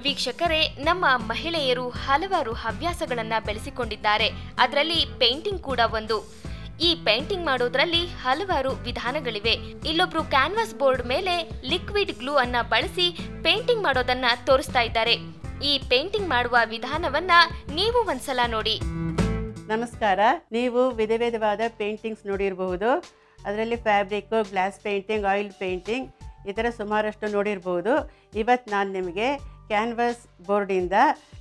ವೀಕ್ಷಕರೇ, ನಮ್ಮ ಮಹಿಳೆಯರು ಹಲವಾರು ಹವ್ಯಾಸಗಳನ್ನ ಬೆಳೆಸಿಕೊಂಡಿದ್ದಾರೆ. ಅದರಲ್ಲಿ ಪೇಂಟಿಂಗ್ ಕೂಡ ಒಂದು. ಈ ಪೇಂಟಿಂಗ್ ಮಾಡೋದ್ರಲ್ಲಿ ಹಲವಾರು ವಿಧಾನಗಳಿವೆ. ಇಲ್ಲೊಬ್ರು ಕ್ಯಾನ್ವಾಸ್ ಬೋರ್ಡ್ ಮೇಲೆ ಲಿಕ್ವಿಡ್ ಗ್ಲೂ ಅನ್ನ ಬಳಸಿ ಪೇಂಟಿಂಗ್ ಮಾಡೋದನ್ನ ತೋರಿಸ್ತಾ ಇದ್ದಾರೆ. ಈ ಪೇಂಟಿಂಗ್ ಮಾಡುವ ವಿಧಾನವನ್ನ ನೀವು ಒಂದ್ಸಲ ನೋಡಿ. ನಮಸ್ಕಾರ. ನೀವು ವಿಧವಾದ ಪೇಂಟಿಂಗ್ಸ್ ನೋಡಿರಬಹುದು. ಅದರಲ್ಲಿ fabric, glass painting, oil painting ಈ ಥರ ಸುಮಾರಷ್ಟು ನೋಡಿರ್ಬೋದು. ಇವತ್ತು ನಾನು ನಿಮಗೆ ಕ್ಯಾನ್ವಾಸ್ ಬೋರ್ಡಿಂದ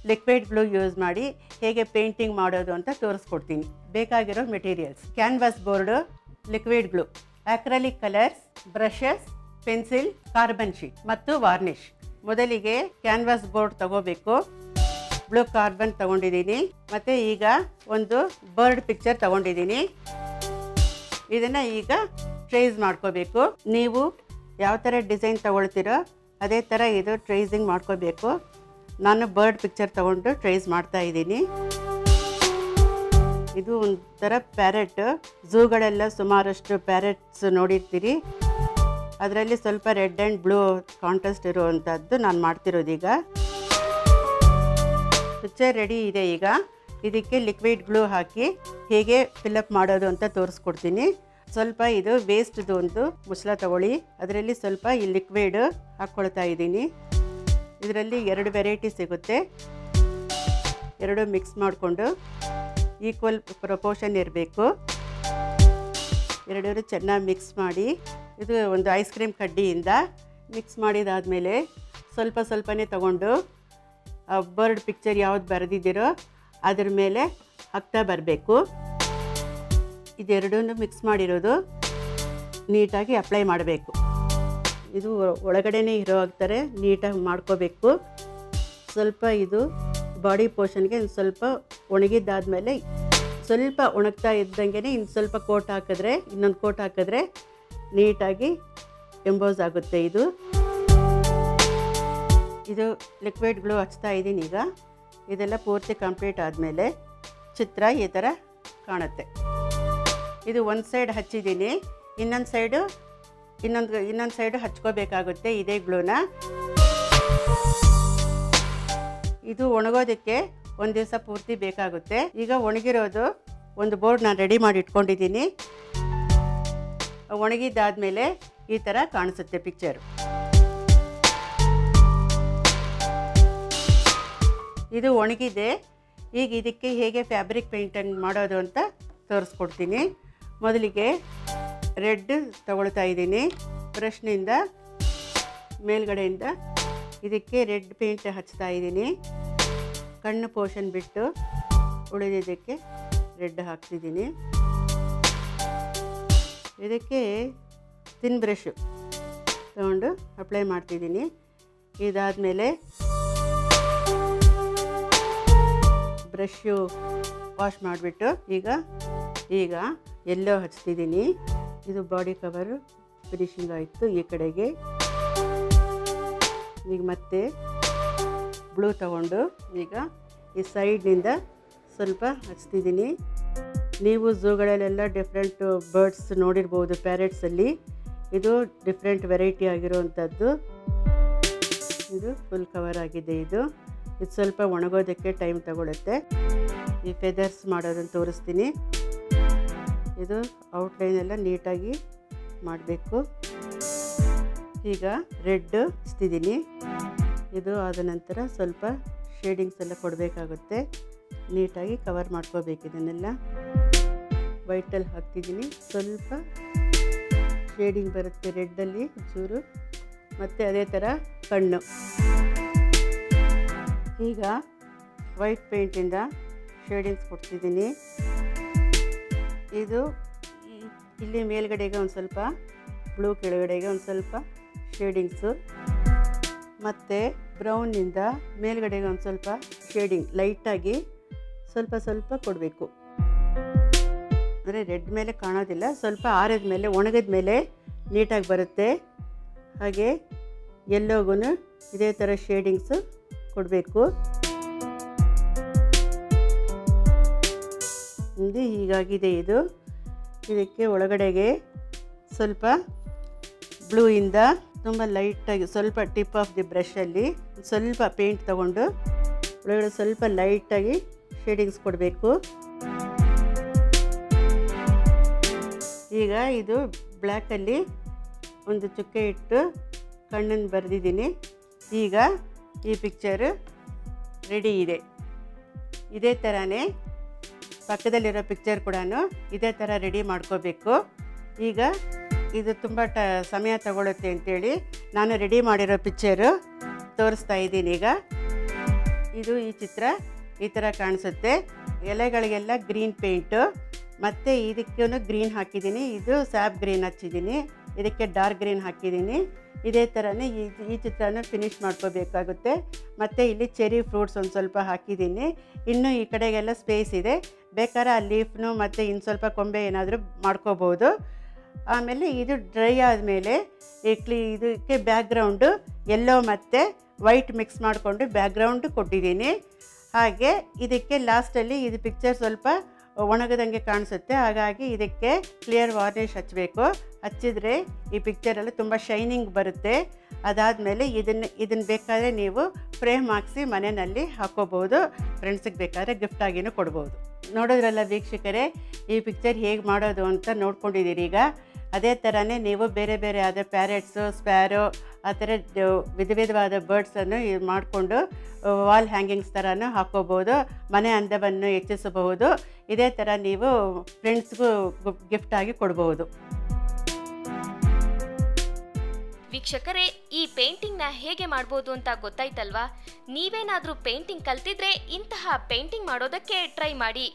ಲಿಕ್ವಿಡ್ ಗ್ಲೂ ಯೂಸ್ ಮಾಡಿ ಹೇಗೆ ಪೇಂಟಿಂಗ್ ಮಾಡೋದು ಅಂತ ತೋರಿಸ್ಕೊಡ್ತೀನಿ. ಬೇಕಾಗಿರೋ materials: canvas board, liquid glue, acrylic colours, brushes, pencil, carbon sheet ಮತ್ತು ವಾರ್ನಿಷ್. ಮೊದಲಿಗೆ ಕ್ಯಾನ್ವಾಸ್ ಬೋರ್ಡ್ ತಗೋಬೇಕು. ಬ್ಲೂ ಕಾರ್ಬನ್ ತಗೊಂಡಿದ್ದೀನಿ. ಮತ್ತು ಈಗ ಒಂದು ಬರ್ಡ್ ಪಿಕ್ಚರ್ ತಗೊಂಡಿದ್ದೀನಿ. ಇದನ್ನು ಈಗ ಟ್ರೇಸ್ ಮಾಡ್ಕೋಬೇಕು. ನೀವು ಯಾವ ಥರ ಡಿಸೈನ್ ತಗೊಳ್ತೀರೋ ಅದೇ ಥರ ಇದು ಟ್ರೇಸಿಂಗ್ ಮಾಡ್ಕೋಬೇಕು. ನಾನು ಬರ್ಡ್ ಪಿಕ್ಚರ್ ತಗೊಂಡು ಟ್ರೇಸ್ ಮಾಡ್ತಾ ಇದ್ದೀನಿ. ಇದು ಒಂಥರ ಪ್ಯಾರೆಟ್. ಝೂಗಳೆಲ್ಲ ಸುಮಾರಷ್ಟು ಪ್ಯಾರೆಟ್ಸ್ ನೋಡಿರ್ತೀರಿ. ಅದರಲ್ಲಿ ಸ್ವಲ್ಪ ರೆಡ್ ಆ್ಯಂಡ್ ಬ್ಲೂ ಕಾಂಟ್ರಾಸ್ಟ್ ಇರುವಂಥದ್ದು ನಾನು ಮಾಡ್ತಿರೋದೀಗ. ಪಿಕ್ಚರ್ ರೆಡಿ ಇದೆ. ಈಗ ಇದಕ್ಕೆ ಲಿಕ್ವಿಡ್ ಗ್ಲೂ ಹಾಕಿ ಹೇಗೆ ಫಿಲಪ್ ಮಾಡೋದು ಅಂತ ತೋರಿಸ್ಕೊಡ್ತೀನಿ. ಸ್ವಲ್ಪ ಇದು ವೇಸ್ಟ್ದು ಒಂದು ಮುಚ್ಚಳ ತಗೊಳ್ಳಿ. ಅದರಲ್ಲಿ ಸ್ವಲ್ಪ ಈ ಲಿಕ್ವಿಡ್ ಹಾಕ್ಕೊಳ್ತಾ ಇದ್ದೀನಿ. ಇದರಲ್ಲಿ 2 ವೆರೈಟಿ ಸಿಗುತ್ತೆ. ಎರಡು ಮಿಕ್ಸ್ ಮಾಡಿಕೊಂಡು ಈಕ್ವಲ್ ಪ್ರಪೋರ್ಷನ್ ಇರಬೇಕು. ಎರಡೂ ಚೆನ್ನಾಗಿ ಮಿಕ್ಸ್ ಮಾಡಿ, ಇದು ಒಂದು ಐಸ್ ಕ್ರೀಮ್ ಕಡ್ಡಿಯಿಂದ ಮಿಕ್ಸ್ ಮಾಡಿದಾದಮೇಲೆ ಸ್ವಲ್ಪನೇ ತಗೊಂಡು ಬರ್ಡ್ ಪಿಕ್ಚರ್ ಯಾವ್ದು ಬರೆದಿದ್ದೀರೋ ಅದ್ರ ಮೇಲೆ ಹಾಕ್ತಾ ಬರಬೇಕು. ಇದೆರಡೂ ಮಿಕ್ಸ್ ಮಾಡಿರೋದು ನೀಟಾಗಿ ಅಪ್ಲೈ ಮಾಡಬೇಕು. ಇದು ಒಳಗಡೆನೇ ಇರೋ ಥರ ನೀಟಾಗಿ ಮಾಡ್ಕೋಬೇಕು. ಸ್ವಲ್ಪ ಇದು ಬಾಡಿ ಪೋರ್ಷನ್ಗೆ ಸ್ವಲ್ಪ ಒಣಗಿದ್ದಾದಮೇಲೆ ಸ್ವಲ್ಪ ಒಣಗ್ತಾ ಇದ್ದಂಗೆ ಇನ್ನು ಸ್ವಲ್ಪ ಕೋಟ್ ಹಾಕಿದ್ರೆ, ಇನ್ನೊಂದು ಕೋಟ್ ಹಾಕಿದ್ರೆ ನೀಟಾಗಿ ಎಂಬೋಸ್ ಆಗುತ್ತೆ. ಇದು ಲಿಕ್ವಿಡ್ ಗ್ಲೂ ಹಚ್ತಾ ಇದ್ದೀನಿ. ಈಗ ಇದೆಲ್ಲ ಪೂರ್ತಿ ಕಂಪ್ಲೀಟ್ ಆದಮೇಲೆ ಚಿತ್ರ ಈ ಥರ ಕಾಣುತ್ತೆ. ಇದು ಒಂದು ಸೈಡ್ ಹಚ್ಚಿದ್ದೀನಿ. ಇನ್ನೊಂದು ಸೈಡು ಹಚ್ಕೋಬೇಕಾಗುತ್ತೆ ಇದೇ ಗ್ಲೂನ. ಇದು ಒಣಗೋದಕ್ಕೆ ಒಂದು ದಿವಸ ಪೂರ್ತಿ ಬೇಕಾಗುತ್ತೆ. ಈಗ ಒಣಗಿರೋದು ಒಂದು ಬೋರ್ಡ್ ನಾನು ರೆಡಿ ಮಾಡಿ ಇಟ್ಕೊಂಡಿದ್ದೀನಿ. ಒಣಗಿದ್ದಾದಮೇಲೆ ಈ ಥರ ಕಾಣಿಸುತ್ತೆ ಪಿಕ್ಚರು. ಇದು ಒಣಗಿದೆ. ಈಗ ಇದಕ್ಕೆ ಹೇಗೆ ಫ್ಯಾಬ್ರಿಕ್ ಪೇಂಟಿಂಗ್ ಮಾಡೋದು ಅಂತ ತೋರಿಸ್ಕೊಡ್ತೀನಿ. ಮೊದಲಿಗೆ ರೆಡ್ ತಗೊಳ್ತಾ ಇದ್ದೀನಿ. ಬ್ರಷ್ನಿಂದ ಮೇಲ್ಗಡೆಯಿಂದ ಇದಕ್ಕೆ ರೆಡ್ ಪೇಂಟ್ ಹಚ್ತಾ ಇದ್ದೀನಿ. ಕಣ್ಣು ಪೋರ್ಷನ್ ಬಿಟ್ಟು ಉಳಿದಿದ್ದಕ್ಕೆ ರೆಡ್ ಹಾಕ್ತಿದ್ದೀನಿ. ಇದಕ್ಕೆ ತಿನ್ ಬ್ರಷ್ ತಗೊಂಡು ಅಪ್ಲೈ ಮಾಡ್ತಿದ್ದೀನಿ. ಇದಾದಮೇಲೆ ಬ್ರಷು ವಾಶ್ ಮಾಡಿಬಿಟ್ಟು ಈಗ ಎಲ್ಲೋ ಹಚ್ತಿದ್ದೀನಿ. ಇದು ಬಾಡಿ ಕವರು ಫಿನಿಶಿಂಗ್ ಆಯಿತು. ಈ ಕಡೆಗೆ ಈಗ ಮತ್ತೆ ಬ್ಲೂ ತಗೊಂಡು ಈಗ ಈ ಸೈಡ್ನಿಂದ ಸ್ವಲ್ಪ ಹಚ್ತಿದ್ದೀನಿ. ನೀವು ಝೂಗಳಲ್ಲೆಲ್ಲ ಡಿಫ್ರೆಂಟ್ ಬರ್ಡ್ಸ್ ನೋಡಿರ್ಬೋದು. ಪ್ಯಾರೆಟ್ಸಲ್ಲಿ ಇದು ಡಿಫ್ರೆಂಟ್ ವೆರೈಟಿ ಆಗಿರೋವಂಥದ್ದು. ಇದು ಫುಲ್ ಕವರ್ ಆಗಿದೆ. ಇದು ಸ್ವಲ್ಪ ಒಣಗೋದಕ್ಕೆ ಟೈಮ್ ತಗೊಳುತ್ತೆ. ಈ ಫೆದರ್ಸ್ ಮಾಡೋದನ್ನು ತೋರಿಸ್ತೀನಿ. ಇದು ಔಟ್ಲೈನ್ ಎಲ್ಲ ನೀಟಾಗಿ ಮಾಡಬೇಕು. ಈಗ ರೆಡ್ ಹಚ್ತಿದ್ದೀನಿ. ಇದು ಆದ ನಂತರ ಸ್ವಲ್ಪ ಶೇಡಿಂಗ್ಸ್ ಎಲ್ಲ ಕೊಡಬೇಕಾಗುತ್ತೆ. ನೀಟಾಗಿ ಕವರ್ ಮಾಡ್ಕೋಬೇಕು. ಇದನ್ನೆಲ್ಲ ವೈಟಲ್ಲಿ ಹಾಕ್ತಿದ್ದೀನಿ. ಸ್ವಲ್ಪ ಶೇಡಿಂಗ್ ಬರುತ್ತೆ ರೆಡ್ಡಲ್ಲಿ ಚೂರು. ಮತ್ತು ಅದೇ ಥರ ಕಣ್ಣು. ಈಗ ವೈಟ್ ಪೇಂಟಿಂದ ಶೇಡಿಂಗ್ಸ್ ಕೊಡ್ತಿದ್ದೀನಿ. ಇದು ಇಲ್ಲಿ ಮೇಲ್ಗಡೆಗೆ ಒಂದು ಸ್ವಲ್ಪ ಬ್ಲೂ, ಕೆಳಗಡೆಗೆ ಒಂದು ಸ್ವಲ್ಪ ಶೇಡಿಂಗ್ಸು, ಮತ್ತು ಬ್ರೌನಿಂದ ಮೇಲ್ಗಡೆಗೆ ಒಂದು ಸ್ವಲ್ಪ ಶೇಡಿಂಗ್ ಲೈಟಾಗಿ ಸ್ವಲ್ಪ ಕೊಡಬೇಕು. ಅಂದರೆ ರೆಡ್ ಮೇಲೆ ಕಾಣೋದಿಲ್ಲ. ಸ್ವಲ್ಪ ಆರಿದ ಮೇಲೆ, ಒಣಗಿದ ಮೇಲೆ ನೀಟಾಗಿ ಬರುತ್ತೆ. ಹಾಗೆ ಎಲ್ಲೋಗೂ ಇದೇ ಥರ ಶೇಡಿಂಗ್ಸು ಕೊಡಬೇಕು. ಹೀಗಾಗಿದೆ ಇದು. ಇದಕ್ಕೆ ಒಳಗಡೆಗೆ ಸ್ವಲ್ಪ ಬ್ಲೂ ಇಂದ ತುಂಬ ಲೈಟಾಗಿ ಸ್ವಲ್ಪ ಟಿಪ್ ಆಫ್ ದಿ ಬ್ರಷಲ್ಲಿ ಸ್ವಲ್ಪ ಪೇಂಟ್ ತಗೊಂಡು ಒಳಗಡೆ ಸ್ವಲ್ಪ ಲೈಟಾಗಿ ಶೇಡಿಂಗ್ಸ್ ಕೊಡಬೇಕು. ಈಗ ಇದು ಬ್ಲ್ಯಾಕಲ್ಲಿ ಒಂದು ಚುಕ್ಕೆ ಇಟ್ಟು ಕಣ್ಣನ್ನು ಬರೆದಿದ್ದೀನಿ. ಈಗ ಈ ಪಿಕ್ಚರು ರೆಡಿ ಇದೆ. ಇದೇ ಥರನೇ ಪಕ್ಕದಲ್ಲಿರೋ ಪಿಕ್ಚರ್ ಕೂಡ ಇದೇ ಥರ ರೆಡಿ ಮಾಡ್ಕೋಬೇಕು. ಈಗ ಇದು ತುಂಬ ಸಮಯ ತಗೊಳುತ್ತೆ ಅಂಥೇಳಿ ನಾನು ರೆಡಿ ಮಾಡಿರೋ ಪಿಕ್ಚರು ತೋರಿಸ್ತಾ ಇದ್ದೀನಿ. ಈಗ ಇದು ಈ ಚಿತ್ರ ಈ ಥರ ಕಾಣಿಸುತ್ತೆ. ಎಲೆಗಳಿಗೆಲ್ಲ ಗ್ರೀನ್ ಪೇಂಟು ಮತ್ತು ಇದಕ್ಕೂ ಗ್ರೀನ್ ಹಾಕಿದ್ದೀನಿ. ಇದು ಸ್ಯಾಪ್ ಗ್ರೀನ್ ಹಚ್ಚಿದ್ದೀನಿ, ಇದಕ್ಕೆ ಡಾರ್ಕ್ ಗ್ರೀನ್ ಹಾಕಿದ್ದೀನಿ. ಇದೇ ಥರನೇ ಈ ಚಿತ್ರನ ಫಿನಿಷ್ ಮಾಡ್ಕೋಬೇಕಾಗುತ್ತೆ. ಮತ್ತು ಇಲ್ಲಿ ಚೆರಿ ಫ್ರೂಟ್ಸ್ ಒಂದು ಸ್ವಲ್ಪ ಹಾಕಿದ್ದೀನಿ. ಇನ್ನು ಈ ಕಡೆಗೆಲ್ಲ ಸ್ಪೇಸ್ ಇದೆ, ಬೇಕಾದ್ರೆ ಆ ಲೀಫ್ನು ಮತ್ತು ಇನ್ನು ಸ್ವಲ್ಪ ಕೊಂಬೆ ಏನಾದರೂ ಮಾಡ್ಕೋಬೋದು. ಆಮೇಲೆ ಇದು ಡ್ರೈ ಆದಮೇಲೆ ಇದಕ್ಕೆ ಬ್ಯಾಕ್ಗ್ರೌಂಡು ಯೆಲ್ಲೋ ಮತ್ತು ವೈಟ್ ಮಿಕ್ಸ್ ಮಾಡಿಕೊಂಡು ಬ್ಯಾಕ್ಗ್ರೌಂಡು ಕೊಟ್ಟಿದ್ದೀನಿ. ಹಾಗೆ ಇದಕ್ಕೆ ಲಾಸ್ಟಲ್ಲಿ ಇದು ಪಿಕ್ಚರ್ ಸ್ವಲ್ಪ ಒಣಗದಂಗೆ ಕಾಣಿಸುತ್ತೆ, ಹಾಗಾಗಿ ಇದಕ್ಕೆ ಕ್ಲಿಯರ್ ವಾರ್ನಿಷ್ ಹಚ್ಚಬೇಕು. ಹಚ್ಚಿದರೆ ಈ ಪಿಕ್ಚರೆಲ್ಲ ತುಂಬ ಶೈನಿಂಗ್ ಬರುತ್ತೆ. ಅದಾದಮೇಲೆ ಇದನ್ನು ಬೇಕಾದರೆ ನೀವು ಫ್ರೇಮ್ ಹಾಕಿಸಿ ಮನೆಯಲ್ಲಿ ಹಾಕ್ಕೋಬೋದು. ಫ್ರೆಂಡ್ಸಿಗೆ ಬೇಕಾದರೆ ಗಿಫ್ಟಾಗಿಯೂ ಕೊಡ್ಬೋದು. ನೋಡೋದ್ರಲ್ಲ ವೀಕ್ಷಕರೇ, ಈ ಪಿಕ್ಚರ್ ಹೇಗೆ ಮಾಡೋದು ಅಂತ ನೋಡ್ಕೊಂಡಿದ್ದೀರಿ. ಈಗ ಅದೇ ಥರನೇ ನೀವು ಬೇರೆ ಬೇರೆ ಆದ ಪ್ಯಾರೆಟ್ಸು, ಸ್ಪ್ಯಾರೋ, ಆ ಥರ ವಿಧವಾದ ಬರ್ಡ್ಸನ್ನು ಮಾಡಿಕೊಂಡು ವಾಲ್ ಹ್ಯಾಂಗಿಂಗ್ಸ್ ಥರನೂ ಹಾಕ್ಕೋಬೋದು. ಮನೆ ಅಂದವನ್ನು ಹೆಚ್ಚಿಸಬಹುದು. ಇದೇ ಥರ ನೀವು ಫ್ರೆಂಡ್ಸ್ಗೂ ಗಿಫ್ಟಾಗಿ ಕೊಡ್ಬೋದು. ವೀಕ್ಷಕರೇ, ಈ ಪೇಂಟಿಂಗ್ನ ಹೇಗೆ ಮಾಡ್ಬೋದು ಅಂತ ಗೊತ್ತಾಯ್ತಲ್ವಾ? ನೀವೇನಾದರೂ ಪೇಂಟಿಂಗ್ ಕಲ್ತಿದ್ರೆ ಇಂತಹ ಪೇಂಟಿಂಗ್ ಮಾಡೋದಕ್ಕೆ ಟ್ರೈ ಮಾಡಿ.